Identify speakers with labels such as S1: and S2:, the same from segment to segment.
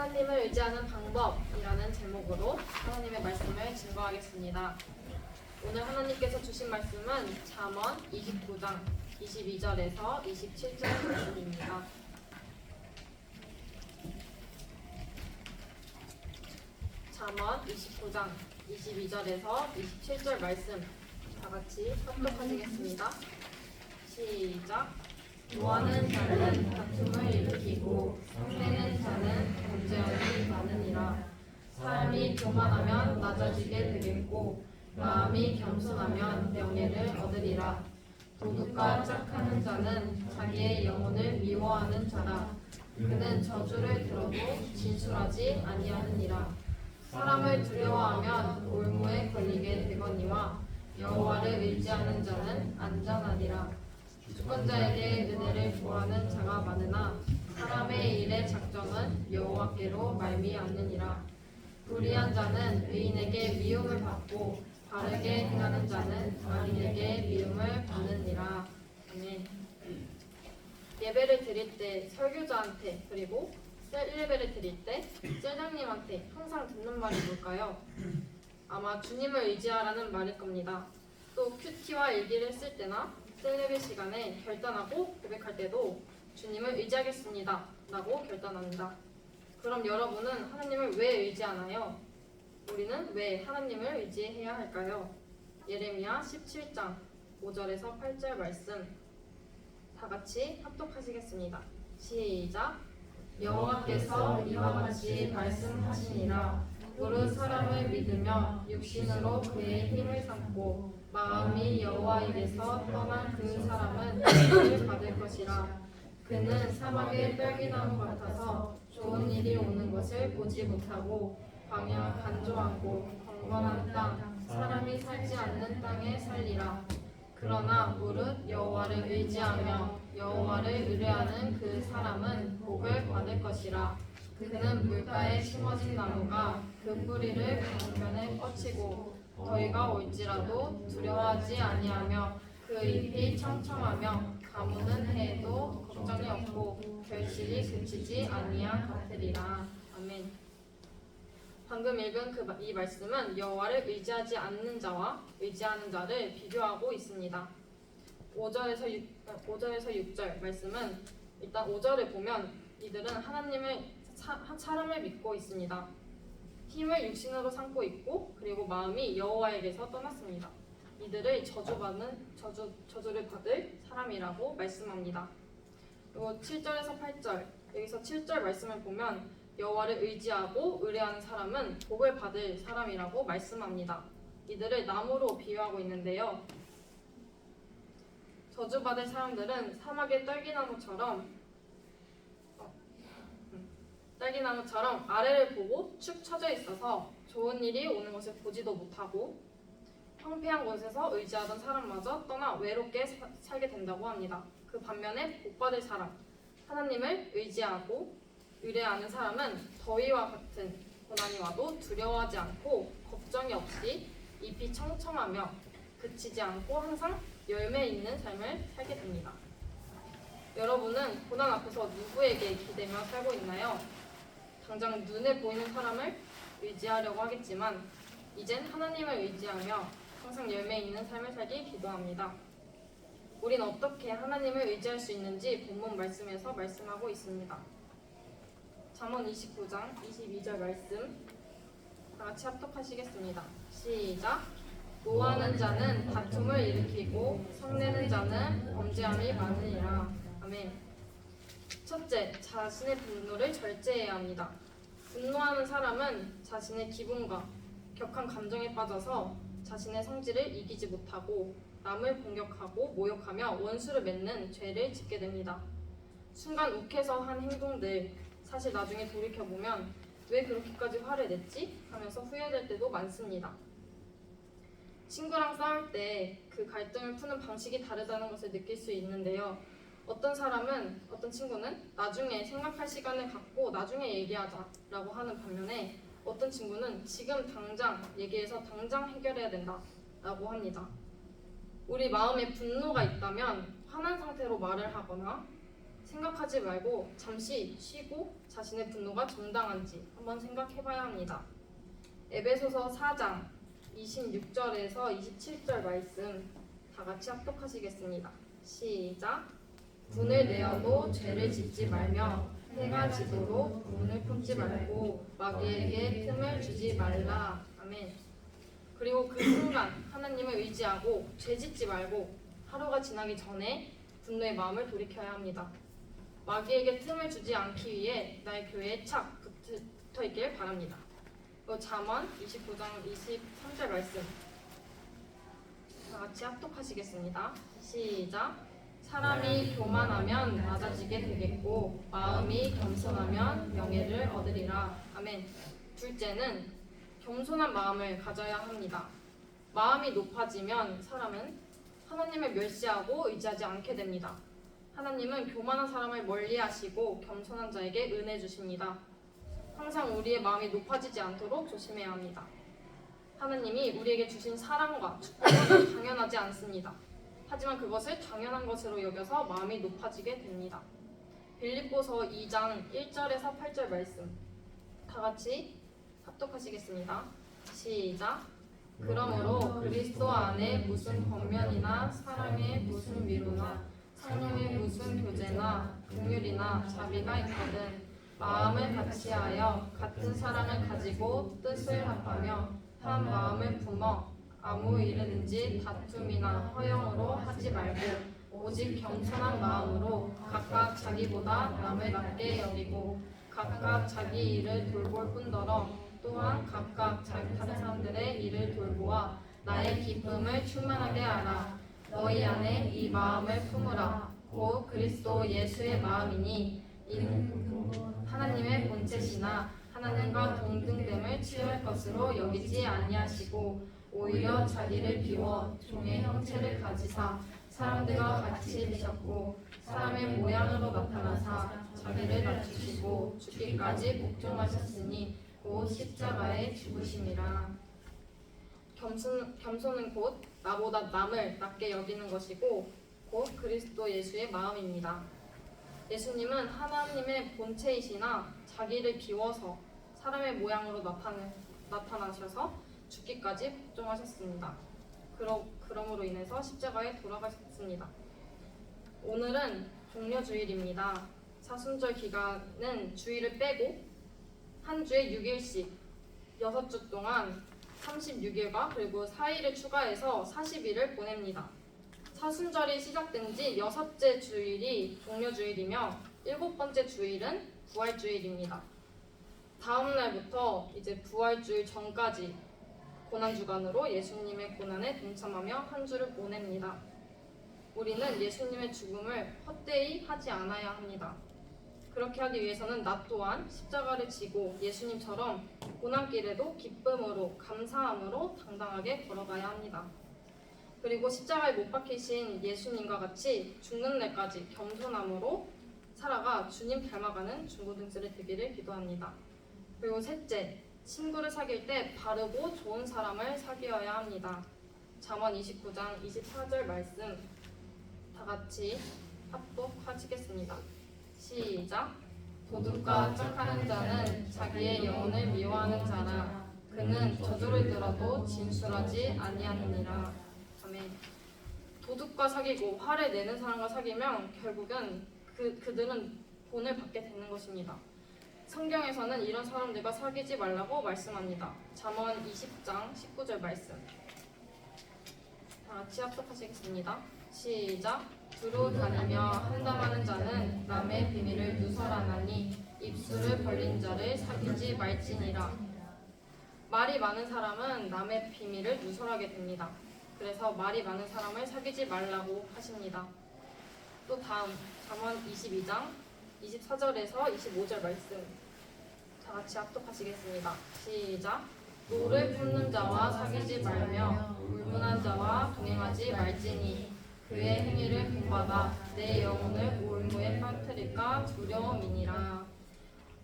S1: 하나님을 의지하는 방법이라는 제목으로 하나님의 말씀을 증거하겠습니다. 오늘 하나님께서 주신 말씀은 잠언 29장 22절에서 27절 말씀입니다. 잠언 29장 22절에서 27절 말씀 다 같이 합독하시겠습니다. 시작. 노하는 자는 다툼을 일으키고 성내는 자는 범죄함이 많으니라. 사람이 교만하면 낮아지게 되겠고 마음이 겸손하면 명예를 얻으리라. 도둑과 짝하는 자는 자기의 영혼을 미워하는 자라. 그는 저주를 들어도 진술하지 아니하느니라. 사람을 두려워하면 올무에 걸리게 되거니와 여호와를 의지하는 자는 안전하니라. 주권자에게 은혜를 구하는 자가 많으나 사람의 일의 작정은 여호와께로 말미암느니라. 불의한 자는 의인에게 미움을 받고 바르게 행하는 자는 악인에게 미움을 받느니라. 아멘. 예배를 드릴 때 설교자한테 그리고 셀예배를 드릴 때 셀장님한테 항상 듣는 말이 뭘까요? 아마 주님을 의지하라는 말일 겁니다. 또 큐티와 일기를 쓸 때나 셀예배 시간에 결단하고 고백할 때도 주님을 의지하겠습니다 라고 결단합니다. 그럼 여러분은 하나님을 왜 의지하나요? 우리는 왜 하나님을 의지해야 할까요? 예레미야 17장 5절에서 8절 말씀 다 같이 합독하시겠습니다. 시작. 여호와께서 이와 같이 말씀하시니라. 무릇 사람을 믿으며 육신으로 그의 힘을 삼고 마음이 여호와에게서 떠난 그 사람은 벌을 받을 것이라. 그는 사막의 딸기나무 같아서 좋은 일이 오는 것을 보지 못하고 광야 간조하고 경건한 땅 사람이 살지 않는 땅에 살리라. 그러나 무릇 여호와를 의지하며 여호와를 의뢰하는 그 사람은 복을 받을 것이라. 그는 물가에 심어진 나무가 그 뿌리를 강변에 뻗치고 더위가 올지라도 두려워하지 아니하며 그 잎이 청청하며 가무는 해에도 걱정이 없고 결실이 그치지 아니한 같으리라. 아멘. 방금 읽은 이 말씀은 여호와를 의지하지 않는 자와 의지하는 자를 비교하고 있습니다. 5절에서 6절 말씀은 일단 5절을 보면 이들은 사람을 믿고 있습니다. 힘을 육신으로 삼고 있고 그리고 마음이 여호와에게서 떠났습니다. 이들을 저주를 받을 사람이라고 말씀합니다. 그리고 7절에서 8절 여기서 7절 말씀을 보면 여호와를 의지하고 의뢰하는 사람은 복을 받을 사람이라고 말씀합니다. 이들을 나무로 비유하고 있는데요. 저주받을 사람들은 사막의 딸기나무처럼 아래를 보고 축 처져 있어서 좋은 일이 오는 것을 보지도 못하고 황폐한 곳에서 의지하던 사람마저 떠나 외롭게 살게 된다고 합니다. 그 반면에 복받을 사람, 하나님을 의지하고 의뢰하는 사람은 더위와 같은 고난이 와도 두려워하지 않고 걱정이 없이 잎이 청청하며 그치지 않고 항상 열매 있는 삶을 살게 됩니다. 여러분은 고난 앞에서 누구에게 기대며 살고 있나요? 당장 눈에 보이는 사람을 의지하려고 하겠지만 이젠 하나님을 의지하며 항상 열매 있는 삶을 살기 기도합니다. 우린 어떻게 하나님을 의지할 수 있는지 본문 말씀에서 말씀하고 있습니다. 잠언 29장 22절 말씀 다 같이 합독하시겠습니다. 시작. 노하는 자는 다툼을 일으키고 성내는 자는 범죄함이 많으니라. 아멘. 첫째, 자신의 분노를 절제해야 합니다. 분노하는 사람은 자신의 기분과 격한 감정에 빠져서 자신의 성질을 이기지 못하고 남을 공격하고 모욕하며 원수를 맺는 죄를 짓게 됩니다. 순간 욱해서 한 행동들 사실 나중에 돌이켜보면 왜 그렇게까지 화를 냈지? 하면서 후회될 때도 많습니다. 친구랑 싸울 때 그 갈등을 푸는 방식이 다르다는 것을 느낄 수 있는데요. 어떤 친구는 나중에 생각할 시간을 갖고 나중에 얘기하자라고 하는 반면에 어떤 친구는 지금 당장 얘기해서 당장 해결해야 된다라고 합니다. 우리 마음에 분노가 있다면 화난 상태로 말을 하거나 생각하지 말고 잠시 쉬고 자신의 분노가 정당한지 한번 생각해봐야 합니다. 에베소서 4장 26절에서 27절 말씀 다 같이 합독하시겠습니다. 시작. 분을 내어도 죄를 짓지 말며 해가 지도록 눈을 품지 말고 마귀에게 틈을 주지 말라. 아멘. 그리고 그 순간 하나님을 의지하고 죄 짓지 말고 하루가 지나기 전에 분노의 마음을 돌이켜야 합니다. 마귀에게 틈을 주지 않기 위해 나의 교회에 착 붙어 있길 바랍니다. 잠언 29장 23절 말씀 다 같이 합독하시겠습니다. 시작. 사람이 교만하면 낮아지게 되겠고 마음이 겸손하면 명예를 얻으리라. 아멘. 둘째는 겸손한 마음을 가져야 합니다. 마음이 높아지면 사람은 하나님을 멸시하고 의지하지 않게 됩니다. 하나님은 교만한 사람을 멀리하시고 겸손한 자에게 은혜 주십니다. 항상 우리의 마음이 높아지지 않도록 조심해야 합니다. 하나님이 우리에게 주신 사랑과 축복은 당연하지 않습니다. 하지만 그것을 당연한 것으로 여겨서 마음이 높아지게 됩니다. 빌립보서 2장 1절에서 8절 말씀 다 같이 합독하시겠습니다. 시작. 그러므로 그리스도 안에 무슨 권면이나 사랑의 무슨 위로나 성령의 무슨 교제나 긍휼이나 자비가 있거든 마음을 같이하여 같은 사랑을 가지고 뜻을 합하며 한 마음을 품어 아무 일이든지 다툼이나 허영으로 하지 말고 오직 겸손한 마음으로 각각 자기보다 남을 낮게 여기고 각각 자기 일을 돌볼 뿐더러 또한 각각 다른 사람들의 일을 돌보아 나의 기쁨을 충만하게 하라. 너희 안에 이 마음을 품으라. 곧 그리스도 예수의 마음이니 이는 하나님의 본체시나 하나님과 동등됨을 취할 것으로 여기지 아니하시고 오히려 자기를 비워 종의 형체를 가지사 사람들과 같이 되셨고 사람의 모양으로 나타나사 자기를 낮추시고 죽기까지 복종하셨으니 곧 십자가에 죽으심이라. 겸손은 곧 나보다 남을 낮게 여기는 것이고 곧 그리스도 예수의 마음입니다. 예수님은 하나님의 본체이시나 자기를 비워서 사람의 모양으로 나타나셔서 죽기까지 복종하셨습니다. 그러므로 인해서 십자가에 돌아가셨습니다. 오늘은 종려주일입니다. 사순절 기간은 주일을 빼고 한 주에 6일씩 6주 동안 36일과 그리고 4일을 추가해서 40일을 보냅니다. 사순절이 시작된 지 6째 주일이 종려주일이며 7번째 주일은 부활주일입니다. 다음 날부터 이제 부활주일 전까지 고난주간으로 예수님의 고난에 동참하며 한 주를 보냅니다. 우리는 예수님의 죽음을 헛되이 하지 않아야 합니다. 그렇게 하기 위해서는 나 또한 십자가를 지고 예수님처럼 고난길에도 기쁨으로 감사함으로 당당하게 걸어가야 합니다. 그리고 십자가에 못 박히신 예수님과 같이 죽는 날까지 겸손함으로 살아가 주님 닮아가는 중고등생이 되기를 기도합니다. 그리고 셋째, 친구를 사귈 때 바르고 좋은 사람을 사귀어야 합니다. 잠언 29장 24절 말씀 다 같이 합독하시겠습니다. 시작. 도둑과 짝하는 자는 자기의 영혼을 미워하는 자라. 그는 저주를 들어도 진술하지 아니하느니라. 아멘. 도둑과 사귀고 화를 내는 사람과 사귀면 결국은 그들은 본을 받게 되는 것입니다. 성경에서는 이런 사람들과 사귀지 말라고 말씀합니다. 잠언 20장 19절 말씀 다 같이 합독하시겠습니다. 시작. 두루 다니며 한담하는 자는 남의 비밀을 누설하나니 입술을 벌린 자를 사귀지 말지니라. 말이 많은 사람은 남의 비밀을 누설하게 됩니다. 그래서 말이 많은 사람을 사귀지 말라고 하십니다. 또 다음 잠언 22장 24절에서 25절 말씀 다 같이 합독하시겠습니다. 시작. 노를 품는 자와 사귀지 말며 불문한 자와 동행하지 말지니 그의 행위를 본받아 내 영혼을 올무에 빠뜨릴까 두려움이니라.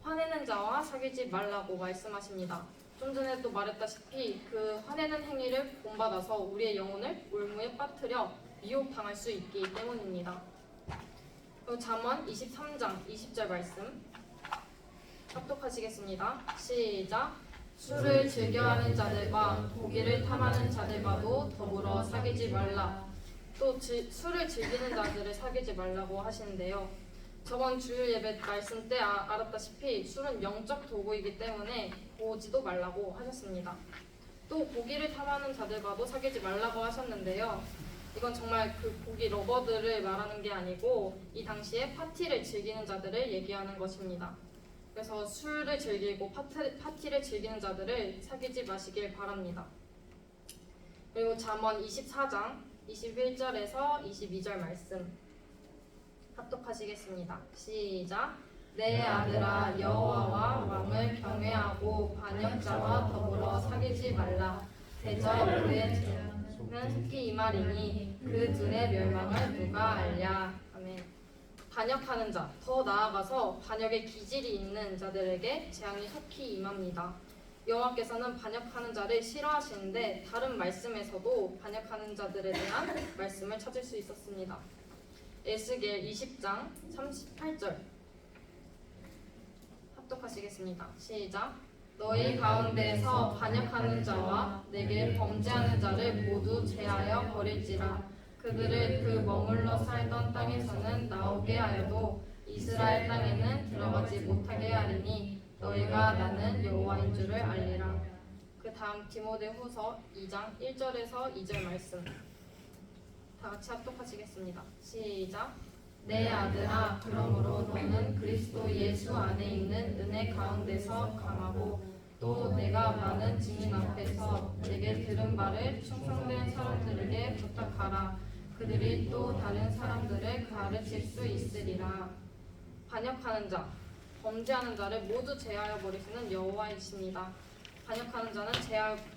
S1: 화내는 자와 사귀지 말라고 말씀하십니다. 좀 전에도 말했다시피 그 화내는 행위를 본받아서 우리의 영혼을 올무에 빠뜨려 미혹당할 수 있기 때문입니다. 그리고 잠언 23장 20절 말씀 합독하시겠습니다. 시작. 술을 즐겨하는 자들과 고기를 탐하는 자들과도 더불어 사귀지 말라. 또 술을 즐기는 자들을 사귀지 말라고 하시는데요. 저번 주일 예배 말씀 때 알았다시피 술은 영적 도구이기 때문에 보지도 말라고 하셨습니다. 또 고기를 탐하는 자들과도 사귀지 말라고 하셨는데요. 이건 정말 그 고기 러버들을 말하는 게 아니고 이 당시에 파티를 즐기는 자들을 얘기하는 것입니다. 그래서 술을 즐기고 파티를 즐기는 자들을 사귀지 마시길 바랍니다. 그리고 잠언 24장 21절에서 22절 말씀 합독하시겠습니다. 시작. 내 아들아 여호와와 왕을 경외하고 반역자와 더불어 사귀지 말라. 대저 그의 죄는 속히 임하리니 그 둘의 멸망을 누가 알랴. 아멘. 반역하는 자, 더 나아가서 반역의 기질이 있는 자들에게 재앙이 속히 임합니다. 여호와께서는 반역하는 자를 싫어하시는데 다른 말씀에서도 반역하는 자들에 대한 말씀을 찾을 수 있었습니다. 에스겔 20장 38절 합독하시겠습니다. 시작. 너희 가운데에서 반역하는 자와 내게 범죄하는 자를 모두 제하여 버릴지라. 그들을 그 머물러 살던 땅에서는 나오게 하여도 이스라엘 땅에는 들어가지 못하게 하리니 너희가 나는 여호와인 줄을 알리라. 그 다음 디모데후서 2장 1절에서 2절 말씀 다 같이 합독하시겠습니다. 시작. 내 아들아 그러므로 너는 그리스도 예수 안에 있는 은혜 가운데서 강하고 또 내가 많은 증인 앞에서 내게 들은 바를 충성된 사람들에게 부탁하라. 그들이 또 다른 사람들을 가르칠 수 있으리라. 반역하는 자, 범죄하는 자를 모두 제하여 버리시는 여호와이십니다. 반역하는 자는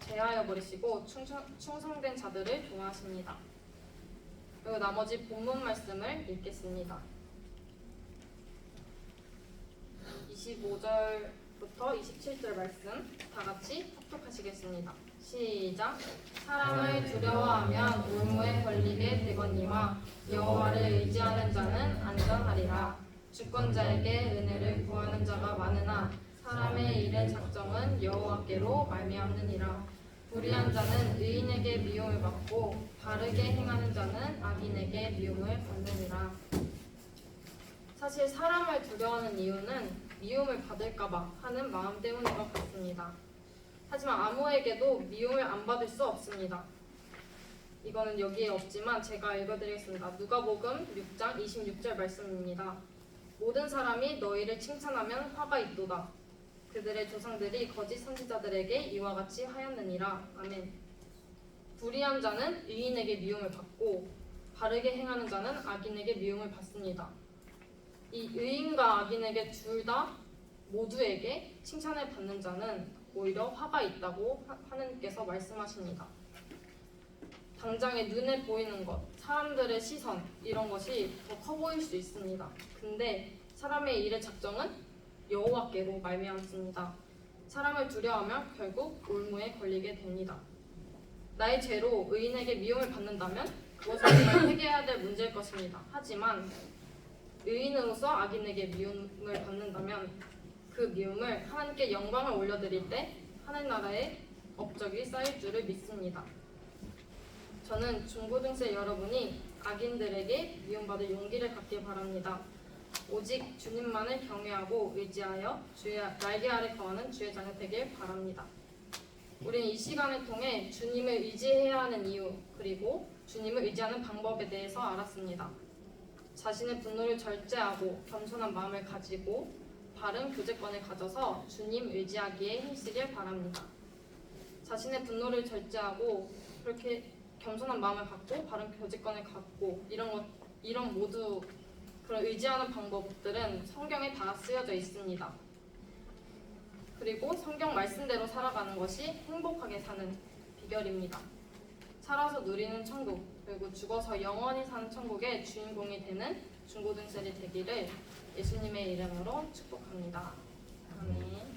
S1: 제하여 버리시고 충성된 자들을 좋아하십니다. 그리고 나머지 본문 말씀을 읽겠습니다. 25절부터 27절 말씀 다 같이 합독하시겠습니다. 시작. 사람을 두려워하면 올무에 걸리게 되거니와 여호와를 의지하는 자는 안전하리라. 주권자에게 은혜를 구하는 자가 많으나 사람의 일의 작정은 여호와께로 말미암느니라. 불의한 자는 의인에게 미움을 받고 바르게 행하는 자는 악인에게 미움을 받느니라. 사실 사람을 두려워하는 이유는 미움을 받을까봐 하는 마음 때문인 것 같습니다. 하지만 아무에게도 미움을 안 받을 수 없습니다. 이거는 여기에 없지만 제가 읽어드리겠습니다. 누가복음 6장 26절 말씀입니다. 모든 사람이 너희를 칭찬하면 화가 있도다. 그들의 조상들이 거짓 선지자들에게 이와 같이 하였느니라. 아멘. 불의한 자는 의인에게 미움을 받고 바르게 행하는 자는 악인에게 미움을 받습니다. 이 의인과 악인에게 둘 다 모두에게 칭찬을 받는 자는 오히려 화가 있다고 하느님께서 말씀하십니다. 당장에 눈에 보이는 것, 사람들의 시선 이런 것이 더 커 보일 수 있습니다. 근데 사람의 일의 작정은 여호와께로 말미암습니다. 사람을 두려워하면 결국 올무에 걸리게 됩니다. 나의 죄로 의인에게 미움을 받는다면 그것은 정말 해결해야 될 문제일 것입니다. 하지만 의인으로서 악인에게 미움을 받는다면 그 미움을 하나님께 영광을 올려드릴 때 하늘나라의 업적이 쌓일 줄을 믿습니다. 저는 중고등생 여러분이 악인들에게 미움받을 용기를 갖길 바랍니다. 오직 주님만을 경외하고 의지하여 주의 날개 아래 거하는 주의 자녀 되길 바랍니다. 우리는 이 시간을 통해 주님을 의지해야 하는 이유 그리고 주님을 의지하는 방법에 대해서 알았습니다. 자신의 분노를 절제하고 겸손한 마음을 가지고 바른 교제권을 가져서 주님 의지하기에 힘쓰길 바랍니다. 자신의 분노를 절제하고 그렇게 겸손한 마음을 갖고 바른 교제권을 갖고 이런 모두 그런 의지하는 방법들은 성경에 다 쓰여져 있습니다. 그리고 성경 말씀대로 살아가는 것이 행복하게 사는 비결입니다. 살아서 누리는 천국 그리고 죽어서 영원히 사는 천국의 주인공이 되는 중고등생이 되기를 예수님의 이름으로 축복합니다. 아멘.